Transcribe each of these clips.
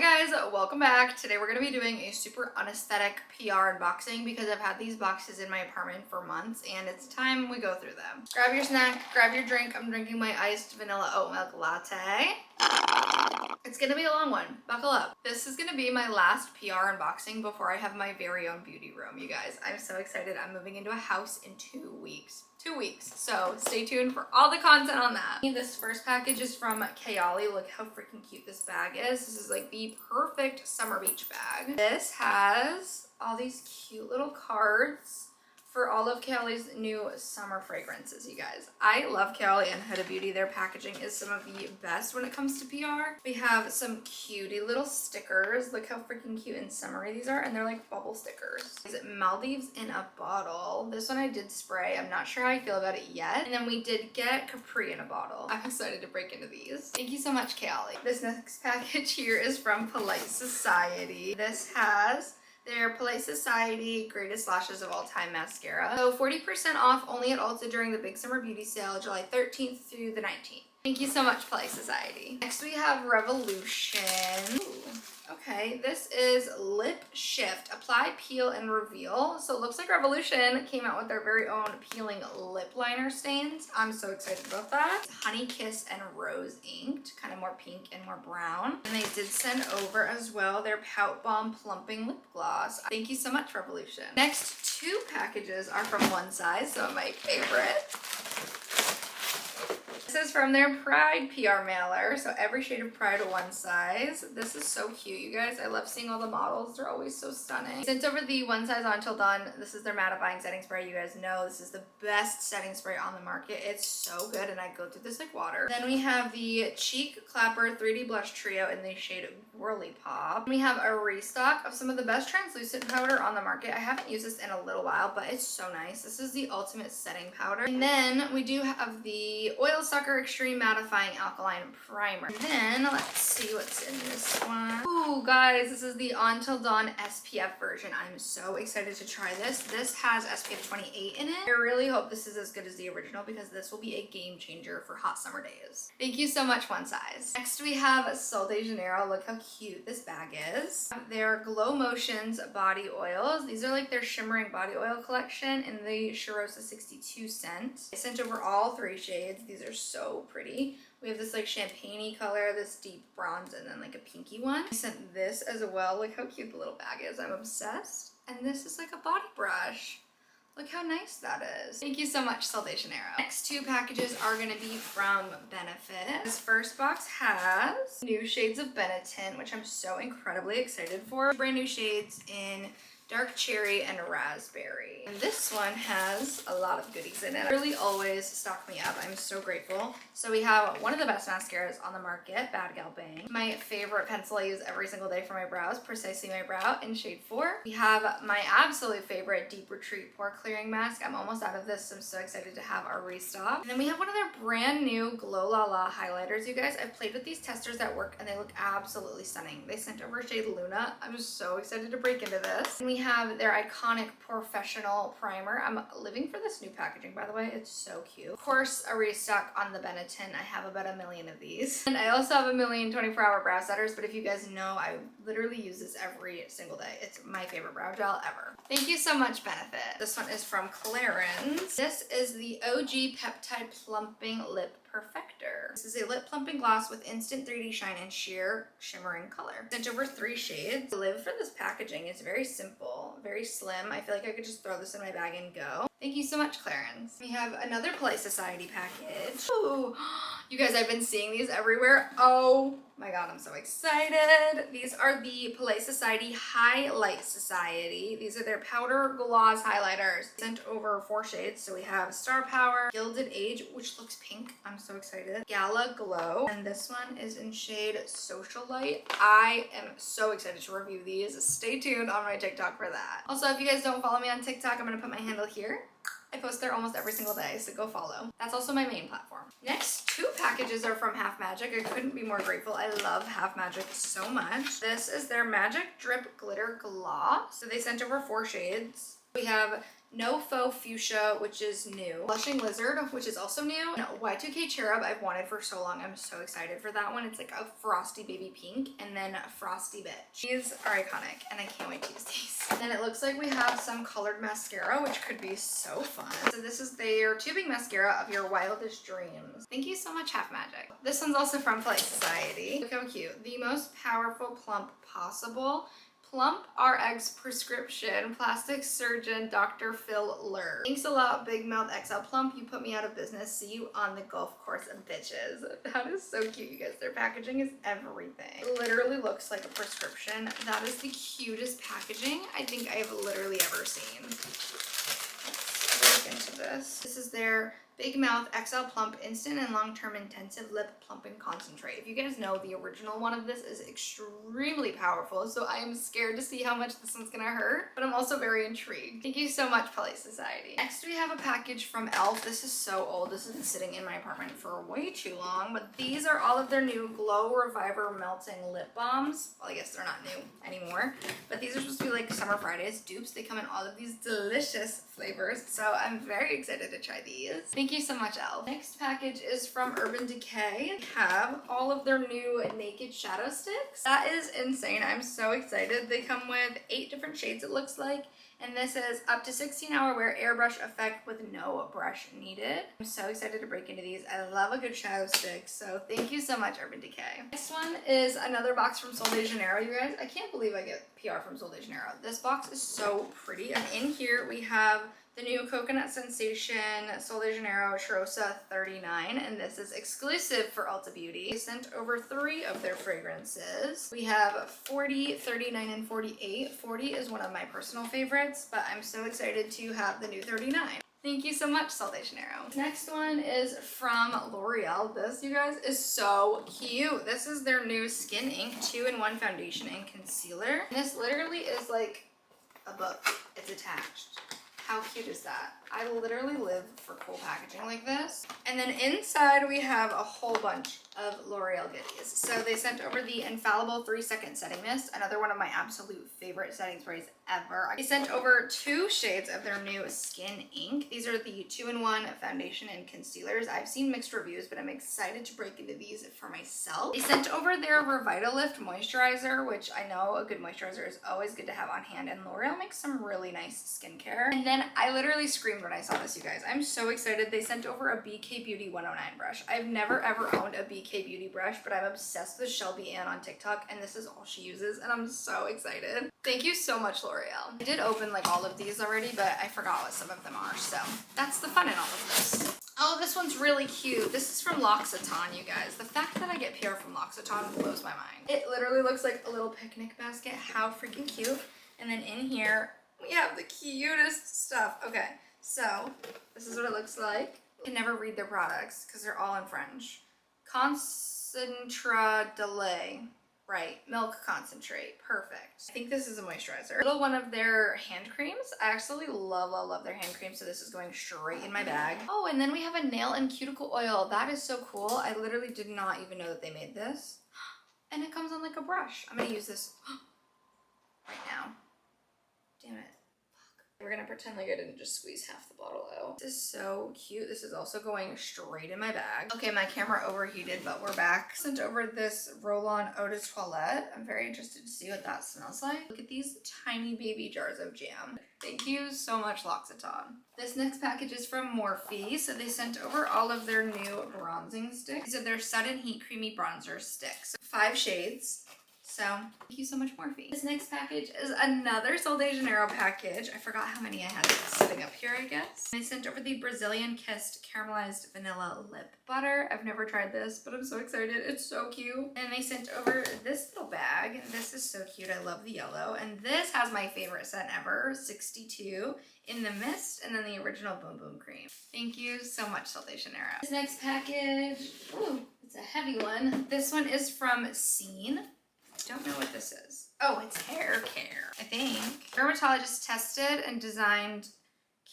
guys, welcome back. Today we're going to be doing a super unaesthetic PR unboxing because I've had these boxes in my apartment for months and it's time we go through them. Grab your snack, grab your drink. I'm drinking my iced vanilla oat milk latte. It's going to be a long one. Buckle up. This is going to be my last PR unboxing before I have my very own beauty room, you guys. I'm so excited. I'm moving into a house in 2 weeks. 2 weeks. So stay tuned for all the content on that. This first package is from Kayali. Look how freaking cute this bag is. This is like the perfect summer beach bag. This has all these cute little cards for all of Kayali's new summer fragrances, you guys. I love Kayali and Huda Beauty. Their packaging is some of the best when it comes to PR. We have some cutie little stickers. Look how freaking cute and summery these are, and they're like bubble stickers. Is it Maldives in a bottle? This one I did spray. I'm not sure how I feel about it yet. And then we did get Capri in a bottle. I'm excited to break into these. Thank you so much, Kayali. This next package here is from Polite Society. This has their Polite Society Greatest Lashes of All Time mascara. So 40% off only at Ulta during the Big Summer Beauty Sale, July 13th through the 19th. Thank you so much, Polite Society. Next we have Revolution. Ooh, okay, this is Lip Shift. Apply, Peel, and Reveal. So it looks like Revolution came out with their very own peeling lip liner stains. I'm so excited about that. Honey Kiss and Rose Inked, kind of more pink and more brown. And they did send over as well their Pout Bomb Plumping Lip Gloss. Thank you so much, Revolution. Next two packages are from One Size, so my favorite. This is from their Pride PR mailer, so every shade of Pride One Size. This is so cute, you guys. I love seeing all the models. They're always so stunning. Sent over the One Size Until Dawn. This is their mattifying setting spray. You guys know this is the best setting spray on the market. It's so good, and I go through this like water. Then we have the Cheek Clapper 3D Blush Trio in the shade Whirly Pop. We have a restock of some of the best translucent powder on the market. I haven't used this in a little while, but it's so nice. This is the Ultimate Setting Powder. And then we do have the Oil Sucker Extreme Mattifying Alkaline Primer. And then let's see what's in this one. Ooh, guys, this is the Until Dawn SPF version. I'm so excited to try this. This has SPF 28 in it. I really hope this is as good as the original because this will be a game changer for hot summer days. Thank you so much, One Size. Next we have Sol de Janeiro. Look how cute this bag is. Their Glow Motions body oils. These are like their shimmering body oil collection in the Charosa 62 scent. I sent over all 3 shades. These are so pretty. We have this like champagne-y color, this deep bronze, and then like a pinky one. I sent this as well. Look how cute the little bag is. I'm obsessed. And this is like a body brush. Look how nice that is. Thank you so much, Sol de Janeiro. Next 2 packages are gonna be from Benefit. This first box has new shades of Benetint, which I'm so incredibly excited for. Brand new shades in Dark Cherry and Raspberry. And this one has a lot of goodies in it. Really always stock me up. I'm so grateful. So we have one of the best mascaras on the market, Bad Gal Bang. My favorite pencil I use every single day for my brows, Precisely My Brow in shade 4. We have my absolute favorite Deep Retreat Pore Clearing Mask. I'm almost out of this, so I'm so excited to have our restock. And then we have one of their brand new Glow La La highlighters, you guys. I've played with these testers at work and they look absolutely stunning. They sent over shade Luna. I'm just so excited to break into this. And we have their iconic Professional Primer. I'm living for this new packaging, by the way. It's so cute. Of course, a restock on the Benetint. I have about 1 million of these. And I also have 1 million 24-hour brow setters, but if you guys know, I literally use this every single day. It's my favorite brow gel ever. Thank you so much, Benefit. This one is from Clarins. This is the OG Peptide Plumping Lip Perfector. This is a lip plumping gloss with instant 3D shine and sheer shimmering color. Sent over 3 shades. The lid for this packaging is very simple, very slim. I feel like I could just throw this in my bag and go. Thank you so much, Clarins. We have another Polite Society package. Ooh, you guys, I've been seeing these everywhere. Oh my god, I'm so excited. These are the Polite Society Highlight Society. These are their powder gloss highlighters. Sent over 4 shades. So we have Star Power, Gilded Age, which looks pink. I'm so excited. Gala Glow. And this one is in shade Socialite. I am so excited to review these. Stay tuned on my TikTok for that. Also, if you guys don't follow me on TikTok, I'm gonna put my handle here. I post there almost every single day, so go follow. That's also my main platform. Next 2 packages are from Half Magic. I couldn't be more grateful. I love Half Magic so much. This is their Magic Drip Glitter Gloss. So they sent over 4 shades. We have No Faux Fuchsia, which is new. Blushing Lizard, which is also new. And Y2K Cherub, I've wanted for so long. I'm so excited for that one. It's like a frosty baby pink, and then Frosty Bitch. These are iconic, and I can't wait to use these. And then it looks like we have some colored mascara, which could be so fun. So this is their tubing mascara of your wildest dreams. Thank you so much, Half Magic. This one's also from Play Society. Look how cute. The most powerful plump possible. Plump RX prescription, plastic surgeon, Dr. Phil Lur. Thanks a lot, Big Mouth XL Plump. You put me out of business. See you on the golf course, bitches. That is so cute, you guys. Their packaging is everything. It literally looks like a prescription. That is the cutest packaging I think I have literally ever seen. Let's look into this. This is their Big Mouth XL Plump Instant and Long-Term Intensive Lip Plumping Concentrate. If you guys know, the original one of this is extremely powerful, so I am scared to see how much this one's gonna hurt, but I'm also very intrigued. Thank you so much, Play Society. Next, we have a package from e.l.f. This is so old. This has been sitting in my apartment for way too long, but these are all of their new Glow Reviver Melting Lip Balms. Well, I guess they're not new anymore, but these are supposed to be like Summer Fridays dupes. They come in all of these delicious flavors, so I'm very excited to try these. Thank you so much, Elle. Next package is from Urban Decay. We have all of their new Naked Shadow Sticks. That is insane. I'm so excited. They come with 8 different shades, it looks like. And this is up to 16-hour wear airbrush effect with no brush needed. I'm so excited to break into these. I love a good shadow stick, so thank you so much, Urban Decay. Next one is another box from Sol de Janeiro, you guys. I can't believe I get PR from Sol de Janeiro. This box is so pretty. And in here we have the new Coconut Sensation Sol de Janeiro Cheirosa 39, and this is exclusive for Ulta Beauty. They sent over 3 of their fragrances. We have 40, 39, and 48. 40 is one of my personal favorites, but I'm so excited to have the new 39. Thank you so much, Sol de Janeiro. Next one is from L'Oreal. This, you guys, is so cute. This is their new Skin Ink 2-in-1 foundation and concealer. And this literally is like a book. It's attached. How cute is that? I literally live for cool packaging like this. And then inside we have a whole bunch of L'Oreal goodies. So they sent over the Infallible 3-Second Setting Mist, another one of my absolute favorite setting sprays ever. They sent over 2 shades of their new Skin Ink. These are the 2-in-1 foundation and concealers. I've seen mixed reviews, but I'm excited to break into these for myself. They sent over their Revitalift moisturizer, which I know a good moisturizer is always good to have on hand, and L'Oreal makes some really nice skincare. And then I literally screamed when I saw this, you guys. I'm so excited. They sent over a BK Beauty 109 brush. I've never ever owned a BK Beauty brush, but I'm obsessed with Shelby Ann on TikTok, and this is all she uses, and I'm so excited. Thank you so much, L'Oreal. I did open like all of these already, but I forgot what some of them are, so that's the fun in all of this. Oh, this one's really cute. This is from L'Occitane, you guys. The fact that I get PR from L'Occitane blows my mind. It literally looks like a little picnic basket. How freaking cute. And then in here, we have the cutest stuff. Okay, so this is what it looks like. I can never read their products because they're all in French. Concentra de lait. Right, milk concentrate. Perfect. I think this is a moisturizer. Little one of their hand creams. I absolutely love their hand cream, so this is going straight in my bag. Oh, and then we have a nail and cuticle oil. That is so cool. I literally did not even know that they made this. And it comes on like a brush. I'm gonna use this right now. Damn it. We're gonna pretend like I didn't just squeeze half the bottle out. This is so cute. This is also going straight in my bag. Okay, my camera overheated, but we're back. Sent over this roll-on eau de toilette. I'm very interested to see what that smells like. Look at these tiny baby jars of jam. Thank you so much, L'Occitane. This next package is from Morphe. So they sent over all of their new bronzing sticks. These are their Sudden Heat Creamy Bronzer Sticks. 5 shades. So, thank you so much, Morphe. This next package is another Sol de Janeiro package. I forgot how many I had sitting up here, I guess. They sent over the Brazilian Kissed Caramelized Vanilla Lip Butter. I've never tried this, but I'm so excited. It's so cute. And they sent over this little bag. This is so cute. I love the yellow. And this has my favorite scent ever, 62, in the mist, and then the original Boom Boom Cream. Thank you so much, Sol de Janeiro. This next package, ooh, it's a heavy one. This one is from Scene. Don't know what this is. Oh, it's hair care, I think. Dermatologist tested and designed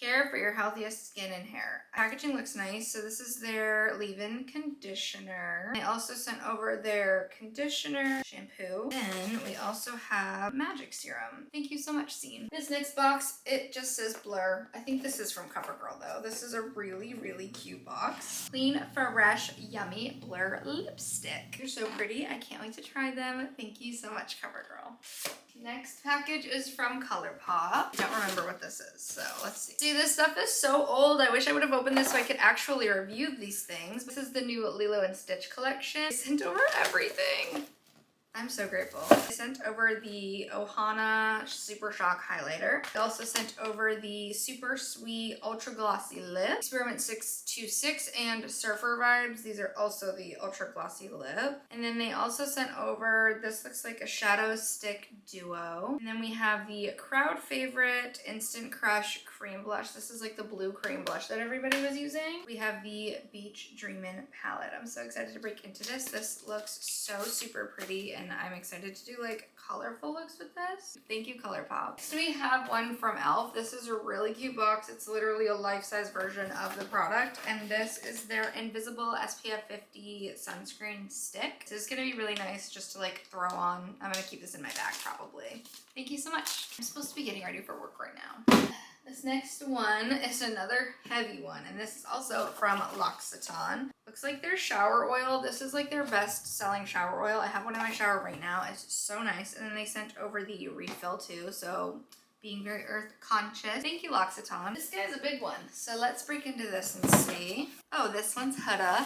Care for your healthiest skin and hair. Packaging looks nice. So this is their leave-in conditioner. They also sent over their conditioner, shampoo. Then we also have magic serum. Thank you so much, Scene. This next box, it just says Blur. I think this is from CoverGirl though. This is a really, really cute box. Clean, fresh, yummy Blur lipstick. They're so pretty. I can't wait to try them. Thank you so much, CoverGirl. Next package is from ColourPop. I don't remember what this is, so let's see. See, this stuff is so old. I wish I would have opened this so I could actually review these things. This is the new Lilo and Stitch collection. They sent over everything. I'm so grateful. They sent over the Ohana Super Shock Highlighter. They also sent over the Super Sweet Ultra Glossy Lip, Experiment 626, and Surfer Vibes. These are also the Ultra Glossy Lip. And then they also sent over, this looks like a Shadow Stick Duo. And then we have the crowd favorite Instant Crush Cream Blush. This is like the blue cream blush that everybody was using. We have the Beach Dreamin' palette. I'm so excited to break into this. This looks so super pretty, and I'm excited to do like colorful looks with this. Thank you, ColourPop. Next we have one from e.l.f. This is a really cute box. It's literally a life-size version of the product, and this is their Invisible SPF 50 sunscreen stick. This is gonna be really nice just to like throw on. I'm gonna keep this in my bag probably. Thank you so much. I'm supposed to be getting ready for work right now. This next one is another heavy one, and this is also from L'Occitane. Looks like their shower oil. This is like their best selling shower oil. I have one in my shower right now. It's so nice. And then they sent over the refill too, so being very earth conscious. Thank you, L'Occitane. This guy's a big one, so let's break into this and see. Oh, this one's Huda.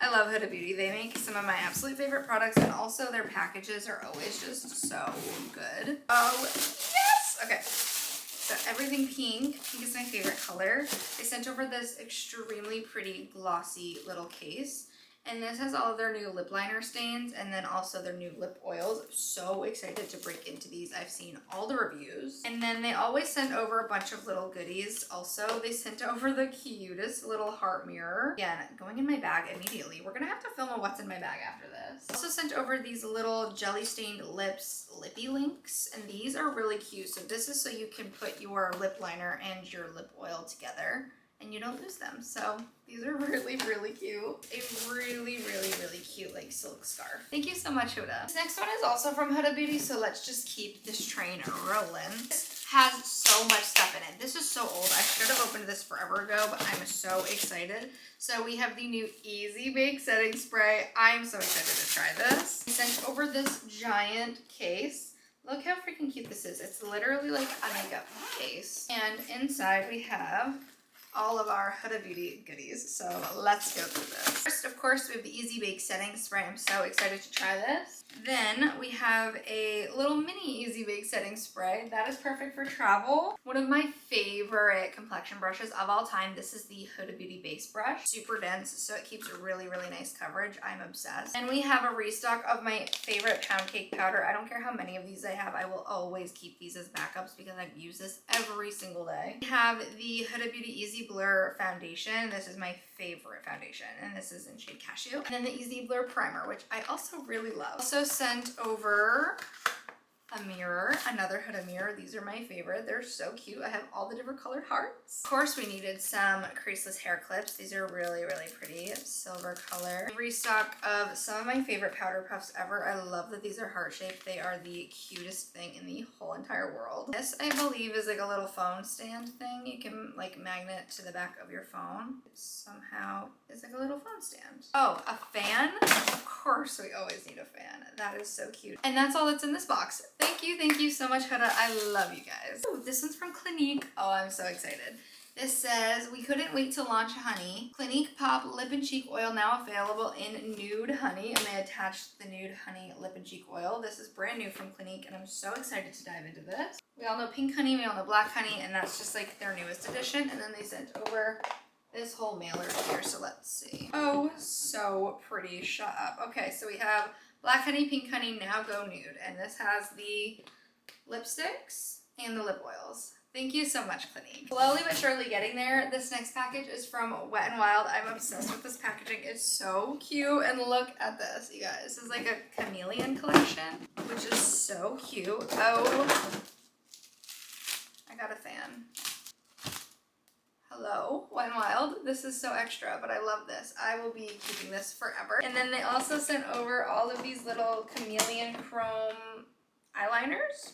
I love Huda Beauty. They make some of my absolute favorite products, and also their packages are always just so good. Oh, yes! Okay. So everything pink. Pink is my favorite color. They sent over this extremely pretty glossy little case. And this has all of their new lip liner stains and then also their new lip oils. I'm so excited to break into these. I've seen all the reviews. And then they always send over a bunch of little goodies. Also, they sent over the cutest little heart mirror. Again, going in my bag immediately. We're gonna have to film a what's in my bag after this. Also sent over these little jelly stained lips lippy links, and these are really cute. So this is so you can put your lip liner and your lip oil together and you don't lose them. So these are really, really cute. A really, really, really cute like silk scarf. Thank you so much, Huda. This next one is also from Huda Beauty, so let's just keep this train rolling. This has so much stuff in it. This is so old. I should have opened this forever ago, but I'm so excited. So we have the new Easy Bake Setting Spray. I'm so excited to try this. I sent over this giant case. Look how freaking cute this is. It's literally like a makeup case. And inside we have all of our Huda Beauty goodies. So let's go through this. First, of course, we have the Easy Bake Setting Spray. I'm so excited to try this. Then we have a little mini Easy Bake Setting Spray. That is perfect for travel. One of my favorite complexion brushes of all time. This is the Huda Beauty Base Brush. Super dense, so it keeps really, really nice coverage. I'm obsessed. And we have a restock of my favorite pound cake powder. I don't care how many of these I have. I will always keep these as backups because I use this every single day. We have the Huda Beauty Easy Blur Foundation. This is my favorite foundation, and this is in shade Cashew. And then the Easy Blur Primer, which I also really love. Also sent over a mirror, another Huda mirror. These are my favorite. They're so cute. I have all the different colored hearts. Of course, we needed some creaseless hair clips. These are really, really pretty. Silver color. Restock of some of my favorite powder puffs ever. I love that these are heart-shaped. They are the cutest thing in the whole entire world. This, I believe, is like a little phone stand thing. You can like magnet to the back of your phone. It somehow is like a little phone stand. Oh, a fan? Of course, we always need a fan. That is so cute. And that's all that's in this box. Thank you so much, Huda. I love you guys. Oh, this one's from Clinique. Oh, I'm so excited. This says, we couldn't wait to launch honey. Clinique Pop Lip and Cheek Oil now available in Nude Honey. And they attached the Nude Honey Lip and Cheek Oil. This is brand new from Clinique, and I'm so excited to dive into this. We all know Pink Honey, we all know Black Honey, and that's just like their newest edition. And then they sent over this whole mailer here, so let's see. Oh, so pretty. Shut up. Okay, so we have Black Honey, Pink Honey, Now Go Nude. And this has the lipsticks and the lip oils. Thank you so much, Clinique. Slowly but surely getting there. This next package is from Wet n Wild. I'm obsessed with this packaging. It's so cute. And look at this, you guys. This is like a chameleon collection, which is so cute. Oh, I got a fan. hello, Wet n Wild. This is so extra, but I love this. I will be keeping this forever. And then they also sent over all of these little chameleon chrome eyeliners.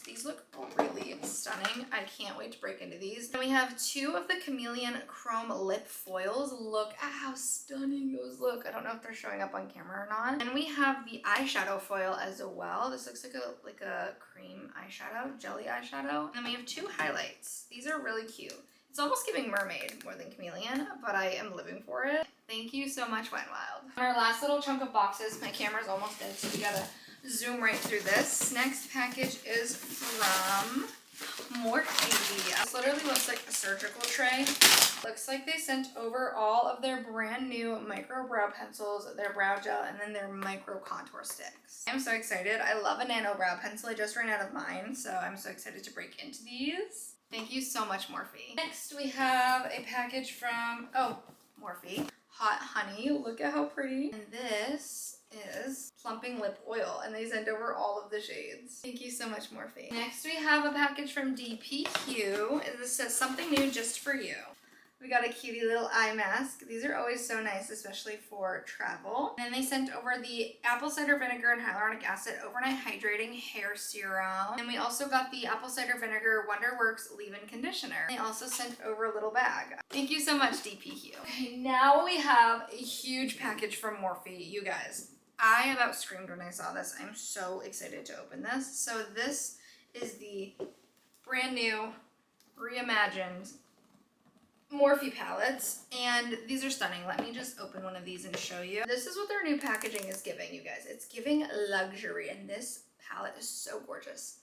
These look really stunning. I can't wait to break into these. Then we have 2 of the chameleon chrome lip foils. Look at how stunning those look. I don't know if they're showing up on camera or not. And we have the eyeshadow foil as well. This looks like a cream eyeshadow, jelly eyeshadow. And then we have 2 highlights. These are really cute. It's almost giving mermaid more than chameleon, but I am living for it. Thank you so much, Wet n Wild. On our last little chunk of boxes, my camera's almost dead, so we gotta zoom right through this. Next package is from Morphe. This literally looks like a surgical tray. Looks like they sent over all of their brand new micro brow pencils, their brow gel, and then their micro contour sticks. I'm so excited. I love a nano brow pencil. I just ran out of mine, so I'm so excited to break into these. Thank you so much, Morphe. Next, we have a package from, Morphe. Hot Honey. Look at how pretty. And this is plumping lip oil, and they sent over all of the shades. Thank you so much, Morphe. Next, we have a package from DPQ. This says something new just for you. We got a cutie little eye mask. These are always so nice, especially for travel. And then they sent over the apple cider vinegar and hyaluronic acid overnight hydrating hair serum. And we also got the apple cider vinegar Wonderworks leave-in conditioner. They also sent over a little bag. Thank you so much, DPQ. Okay, now we have a huge package from Morphe. You guys, I about screamed when I saw this. I'm so excited to open this. So this is the brand new, reimagined Morphe palettes, and these are stunning. Let me just open one of these and show you. This is what their new packaging is giving, you guys. It's giving luxury, and this palette is so gorgeous.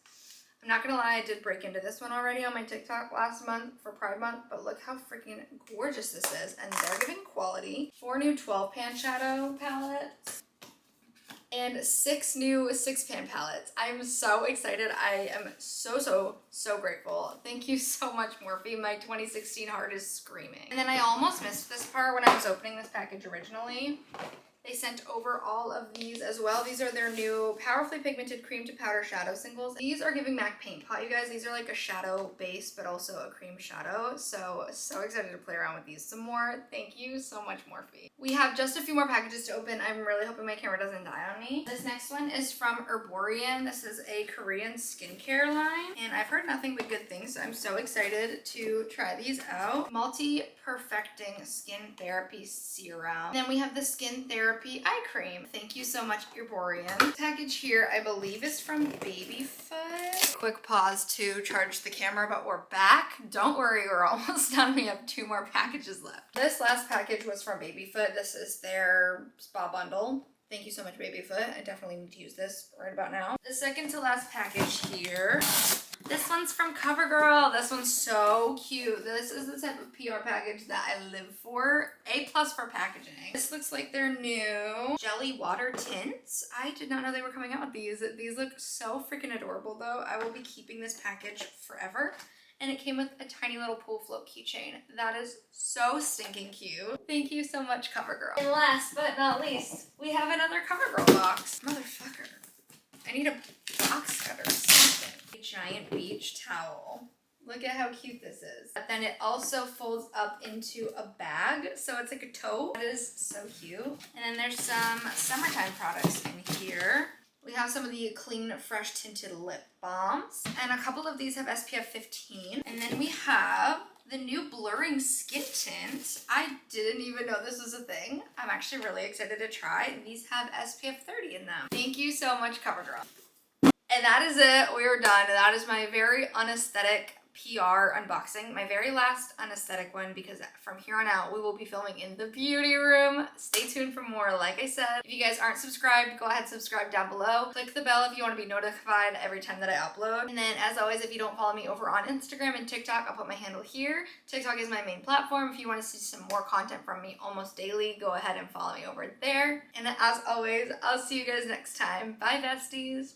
I'm not gonna lie, I did break into this one already on my TikTok last month for Pride Month, but look how freaking gorgeous this is, and they're giving quality. 4 new 12-pan shadow palettes, and 6 new 6-pan palettes. I'm so excited. I am so grateful. Thank you so much, Morphe. My 2016 heart is screaming. And then I almost missed this part when I was opening this package originally. They sent over all of these as well. These are their new powerfully pigmented cream to powder shadow singles. These are giving MAC Paint Pot, you guys. These are like a shadow base, but also a cream shadow. So excited to play around with these some more. Thank you so much, Morphe. We have just a few more packages to open. I'm really hoping my camera doesn't die on me. This next one is from Herborian. This is a Korean skincare line, and I've heard nothing but good things, so I'm so excited to try these out. Multi-perfecting skin therapy serum. Then we have the skin therapy eye cream. Thank you so much, Herborian. This package here, I believe, is from Babyfoot. Quick pause to charge the camera, but we're back. Don't worry, we're almost done. We have 2 more packages left. This last package was from Babyfoot. This is their spa bundle. Thank you so much, Babyfoot. I definitely need to use this right about now. The second to last package here. This one's from CoverGirl. This one's so cute. This is the type of PR package that I live for. A+ for packaging. This looks like their new jelly water tints. I did not know they were coming out with these. These look so freaking adorable though. I will be keeping this package forever. And it came with a tiny little pool float keychain. That is so stinking cute. Thank you so much, CoverGirl. And last but not least, we have another CoverGirl box. Motherfucker. I need a box cutter or something. A giant beach towel. Look at how cute this is. But then it also folds up into a bag, so it's like a tote. That is so cute. And then there's some summertime products in here. We have some of the Clean Fresh Tinted Lip Balms, and a couple of these have SPF 15. And then we have the new Blurring Skin Tint. I didn't even know this was a thing. I'm actually really excited to try. These have SPF 30 in them. Thank you so much, CoverGirl. And that is it. We are done. That is my very unaesthetic PR unboxing, my very last unaesthetic one, because from here on out we will be filming in the beauty room. Stay tuned for more. Like I said, if you guys aren't subscribed, go ahead, subscribe down below. Click the bell if you want to be notified every time that I upload. And then as always, if you don't follow me over on Instagram and TikTok, I'll put my handle here. TikTok is my main platform. If you want to see some more content from me almost daily, go ahead and follow me over there. And as always, I'll see you guys next time. Bye, besties.